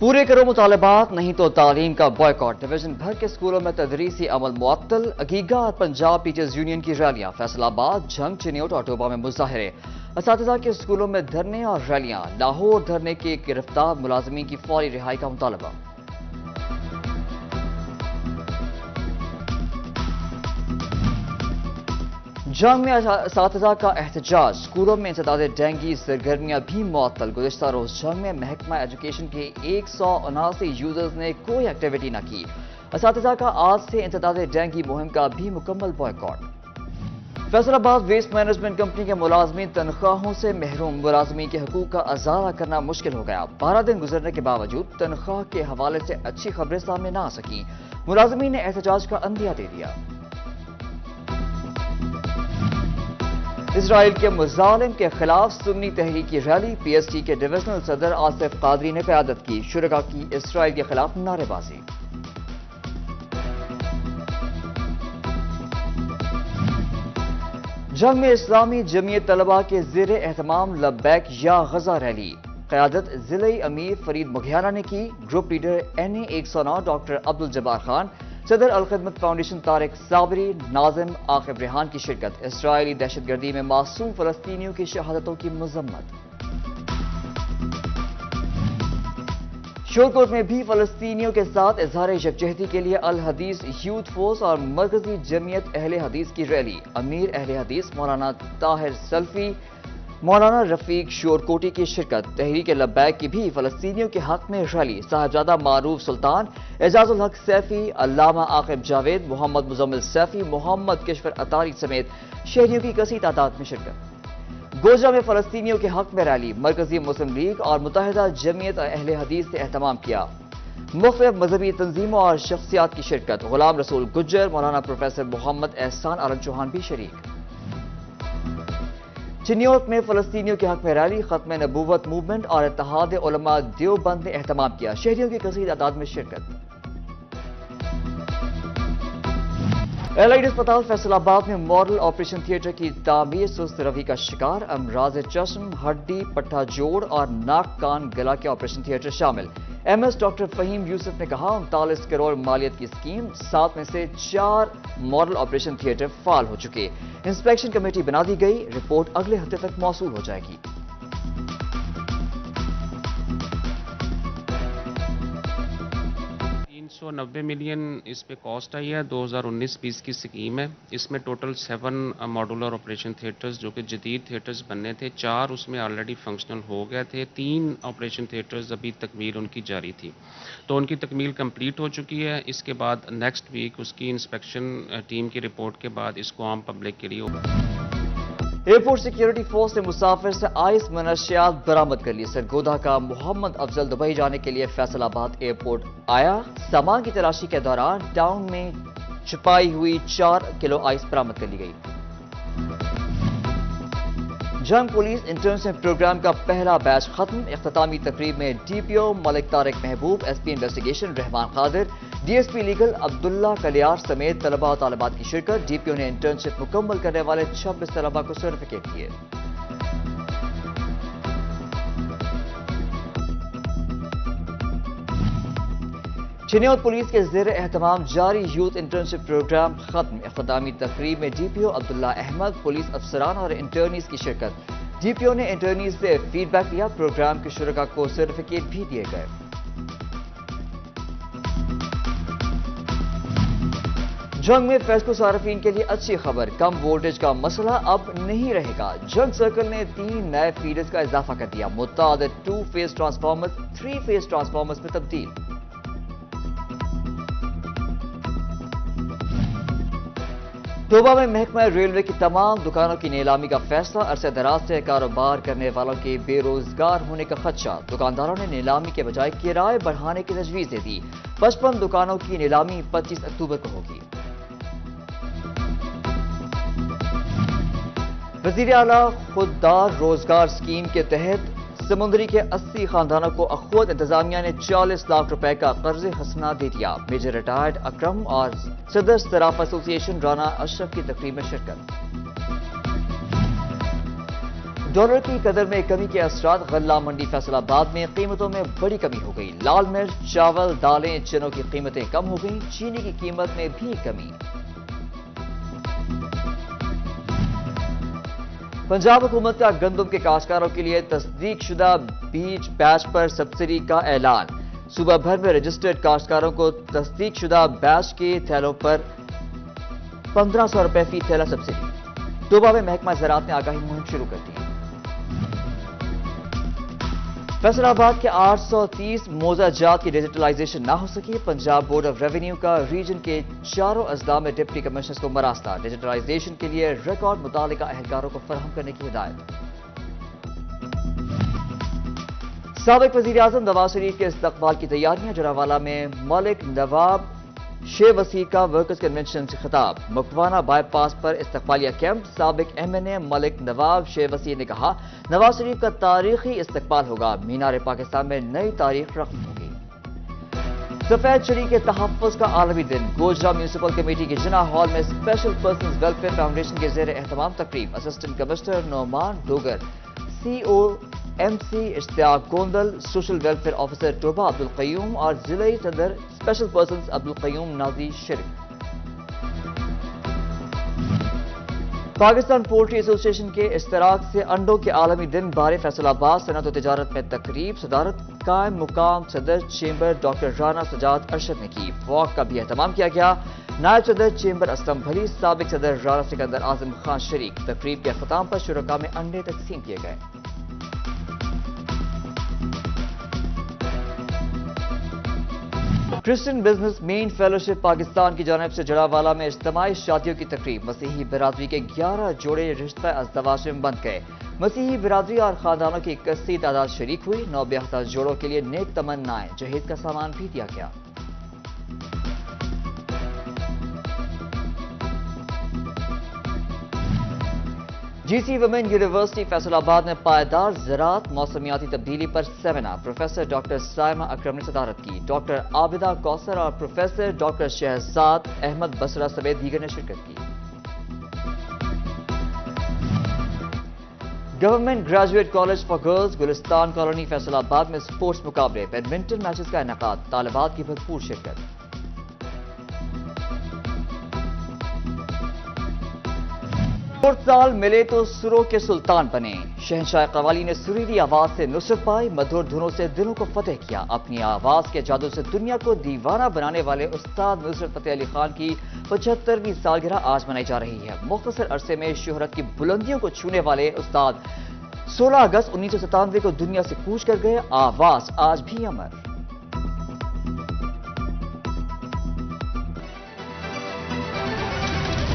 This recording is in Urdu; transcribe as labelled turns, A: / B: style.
A: پورے کرو مطالبات نہیں تو تعلیم کا بائیکاٹ، ڈویژن بھر کے اسکولوں میں تدریسی عمل معطل، اگیگا اور پنجاب ٹیچرز یونین کی ریلیاں، فیصل آباد، جھنگ، چنیوٹ اور ٹوبہ میں مظاہرے، اساتذہ کے اسکولوں میں دھرنے اور ریلیاں، لاہور دھرنے کے گرفتار ملازمین کی فوری رہائی کا مطالبہ۔ جنگ میں اساتذہ کا احتجاج، اسکولوں میں انسداد ڈینگی سرگرمیاں بھی معطل، گزشتہ روز جنگ میں محکمہ ایجوکیشن کے 179 یوزرز نے کوئی ایکٹیویٹی نہ کی، اساتذہ کا آج سے انسداد ڈینگی مہم کا بھی مکمل بائیکاٹ۔ فیصل آباد ویسٹ مینجمنٹ کمپنی کے ملازمین تنخواہوں سے محروم، ملازمین کے حقوق کا ازالہ کرنا مشکل ہو گیا، 12 دن گزرنے کے باوجود تنخواہ کے حوالے سے اچھی خبریں سامنے نہ آ سکیں، ملازمین نے احتجاج کا عندیہ دے دیا۔ اسرائیل کے مظالم کے خلاف سنی تحریک کی ریلی، پی ایس ٹی کے ڈویژنل صدر آصف قادری نے قیادت کی، شرکاء کی اسرائیل کے خلاف نعرے بازی۔ جنگ میں اسلامی جمعیت طلبہ کے زیر اہتمام لبیک یا غزہ ریلی، قیادت ضلعی امیر فرید مگھیانہ نے کی، گروپ لیڈر این اے 109 ڈاکٹر عبدالجبار خان، صدر الخدمت فاؤنڈیشن طارق صابری، ناظم عاقب ریحان کی شرکت، اسرائیلی دہشت گردی میں معصوم فلسطینیوں کی شہادتوں کی مذمت۔ شورکوٹ میں بھی فلسطینیوں کے ساتھ اظہار یکجہتی کے لیے الحدیث یوتھ فورس اور مرکزی جمعیت اہل حدیث کی ریلی، امیر اہل حدیث مولانا طاہر سلفی، مولانا رفیق شورکوٹی کی شرکت، تحریک لبیک کی بھی فلسطینیوں کے حق میں ریلی، صاحبزادہ معروف سلطان، اعجاز الحق سیفی، علامہ عاقب جاوید، محمد مزمل سیفی، محمد کشور اطاری سمیت شہریوں کی کثیر تعداد میں شرکت۔ گوجرا میں فلسطینیوں کے حق میں ریلی، مرکزی مسلم لیگ اور متحدہ جمعیت اہل حدیث نے اہتمام کیا، مختلف مذہبی تنظیموں اور شخصیات کی شرکت، غلام رسول گجر، مولانا پروفیسر محمد احسان عالم چوہان بھی شریک۔ چنیوٹ میں فلسطینیوں کے حق میں ریلی، ختم نبوت موومنٹ اور اتحاد علماء دیوبند نے اہتمام کیا، شہریوں کی کثیر تعداد میں شرکت۔ ایلائڈ اسپتال فیصل آباد میں ماڈل آپریشن تھیٹر کی تعمیر سست روی کا شکار، امراض چشم، ہڈی، پٹھا جوڑ اور ناک کان گلا کے آپریشن تھیٹر شامل، ایم ایس ڈاکٹر فہیم یوسف نے کہا 39 کروڑ مالیت کی اسکیم، 7 میں سے 4 ماڈل آپریشن تھیٹر فعال ہو چکے، انسپیکشن کمیٹی بنا دی گئی، رپورٹ اگلے ہفتے تک موصول ہو جائے گی۔
B: 390 ملین اس پہ کاسٹ آئی ہے، 2019-20 کی سکیم ہے، اس میں ٹوٹل 7 ماڈولر آپریشن تھیٹرز جو کہ جدید تھیٹرز بننے تھے، 4 اس میں آلریڈی فنکشنل ہو گئے تھے، 3 آپریشن تھیٹرز ابھی تکمیل ان کی جاری تھی، تو ان کی تکمیل کمپلیٹ ہو چکی ہے، اس کے بعد نیکسٹ ویک اس کی انسپیکشن ٹیم کی رپورٹ کے بعد اس کو عام پبلک کے لیے
A: ایئرپورٹ سیکیورٹی فورس نے مسافر سے آئس منشیات برآمد کر لی، سرگودا کا محمد افضل دبئی جانے کے لیے فیصل آباد ایئرپورٹ آیا، سامان کی تلاشی کے دوران ٹاؤن میں چھپائی ہوئی 4 کلو آئس برآمد کر لی گئی۔ جنگ پولیس انٹرنشپ پروگرام کا پہلا بیچ ختم، اختتامی تقریب میں ڈی پی او ملک طارق محبوب، ایس پی انویسٹیگیشن رحمان قادر، ڈی ایس پی لیگل عبداللہ کلیار سمیت طلباء و طالبات کی شرکت، ڈی پی او نے انٹرنشپ مکمل کرنے والے 26 طلباء کو سرٹیفکیٹ دیے۔ چنیوٹ پولیس کے زیر اہتمام جاری یوتھ انٹرنشپ پروگرام ختم، اختتامی تقریب میں ڈی پی او عبداللہ احمد، پولیس افسران اور انٹرنیز کی شرکت، ڈی پی او نے انٹرنیز سے فیڈ بیک لیا، پروگرام کے شرکاء کو سرٹیفکیٹ بھی دیے گئے۔ جنگ میں فیسکو صارفین کے لیے اچھی خبر، کم وولٹیج کا مسئلہ اب نہیں رہے گا، جنگ سرکل نے 3 نئے فیڈرز کا اضافہ کر دیا، متعدد 2 فیز ٹرانسفارمرز 3 فیز ٹرانسفارمرز میں تبدیل۔ ٹوبہ میں محکمہ ریلوے کی تمام دکانوں کی نیلامی کا فیصلہ، عرصہ دراز سے کاروبار کرنے والوں کے بے روزگار ہونے کا خدشہ، دکانداروں نے نیلامی کے بجائے کرائے بڑھانے کی تجویز دے دی، 55 دکانوں کی نیلامی 25 اکتوبر کو ہوگی۔ وزیر اعلیٰ خوددار روزگار اسکیم کے تحت سمندری کے 80 خاندانوں کو اخوت انتظامیہ نے 40 لاکھ روپے کا قرض حسنہ دے دیا، میجر ریٹائرڈ اکرم اور صدر صراف ایسوسی ایشن رانا اشرف کی تقریب میں شرکت۔ ڈالر کی قدر میں کمی کے اثرات غلہ منڈی فیصل آباد میں قیمتوں میں بڑی کمی ہو گئی. لال مرچ، چاول، دالیں، چنوں کی قیمتیں کم ہو گئیں. چینی کی قیمت میں بھی کمی. پنجاب حکومت کا گندم کے کاشتکاروں کے لیے تصدیق شدہ بیج بیچ پر سبسڈی کا اعلان. صوبہ بھر میں رجسٹرڈ کاشتکاروں کو تصدیق شدہ بیچ کے تھیلوں پر 1500 روپے فی تھیلا سبسڈی. ڈوبا میں محکمہ زراعت نے آگاہی مہم شروع کر دی. فیصل آباد کے 830 موزہ جات کی ڈیجیٹلائزیشن نہ ہو سکی. پنجاب بورڈ آف ریونیو کا ریجن کے چاروں اضلاع میں ڈپٹی کمشنرز کو مراستہ. ڈیجیٹلائزیشن کے لیے ریکارڈ متعلقہ اہلکاروں کو فراہم کرنے کی ہدایت. سابق وزیر اعظم نواز شریف کے استقبال کی تیاریاں. جڑاوالا میں ملک نواب شیخ وسیع کا ورکرز کنونشن سے خطاب. مکوانا بائی پاس پر استقبالیہ کیمپ. سابق ایم این اے ملک نواب شیخ وسیع نے کہا نواز شریف کا تاریخی استقبال ہوگا. مینار پاکستان میں نئی تاریخ رقم ہوگی. سفید چڑی کے تحفظ کا عالمی دن. گوجرا میونسپل کمیٹی کے جناح ہال میں اسپیشل پرسنز ویلفیئر فاؤنڈیشن کے زیر اہتمام تقریب. Assistant commissioner Noman Dogar, C O M C Ishtiaq Gondal, social welfare officer Toba Abdul Qayyum اور ضلعی صدر اسپیشل پرسنز عبدالقیوم نازی شرک. پاکستان پولٹری ایسوسی ایشن کے اشتراک سے انڈوں کے عالمی دن بارے فیصل آباد صنعت و تجارت میں تقریب. صدارت قائم مقام صدر چیمبر ڈاکٹر رانا سجاد ارشد نے کی. واک کا بھی اہتمام کیا گیا. نائب صدر چیمبر اسلم بھلی، سابق صدر رانا سکندر اعظم خان شریک. تقریب کے اختتام پر شرکاء میں انڈے تقسیم کیے گئے. Christian business man fellowship Pakistan کی جانب سے جڑاوالا میں اجتماعی شادیوں کی تقریب. مسیحی برادری کے 11 جوڑے رشتہ ازدواج میں بند گئے. مسیحی برادری اور خاندانوں کی کثیر تعداد شریک ہوئی. 9 بیاہتا جوڑوں کے لیے نیک تمنائیں. جہیز کا سامان بھی دیا گیا. جی سی ویمن یونیورسٹی فیصل آباد میں پائیدار زراعت موسمیاتی تبدیلی پر سیمینار. پروفیسر ڈاکٹر سائمہ اکرم نے صدارت کی. ڈاکٹر عابدہ کوثر اور پروفیسر ڈاکٹر شہزاد احمد بصرہ سمیت دیگر نے شرکت کی. Government graduate college for girls Gulistan colony Faisal آباد میں سپورٹس مقابلے. بیڈمنٹن میچز کا انعقاد. طالبات کی بھرپور شرکت. سال ملے تو سروں کے سلطان بنے. شہنشاہ قوالی نے سریلی آواز سے نصرت پائی. مدھر دھنوں سے دلوں کو فتح کیا. اپنی آواز کے جادو سے دنیا کو دیوانہ بنانے والے استاد نصرت فتح علی خان کی 75ویں سالگرہ آج منائی جا رہی ہے. مختصر عرصے میں شہرت کی بلندیوں کو چھونے والے استاد 16 اگست 1997 کو دنیا سے کوچ کر گئے. آواز آج بھی امر.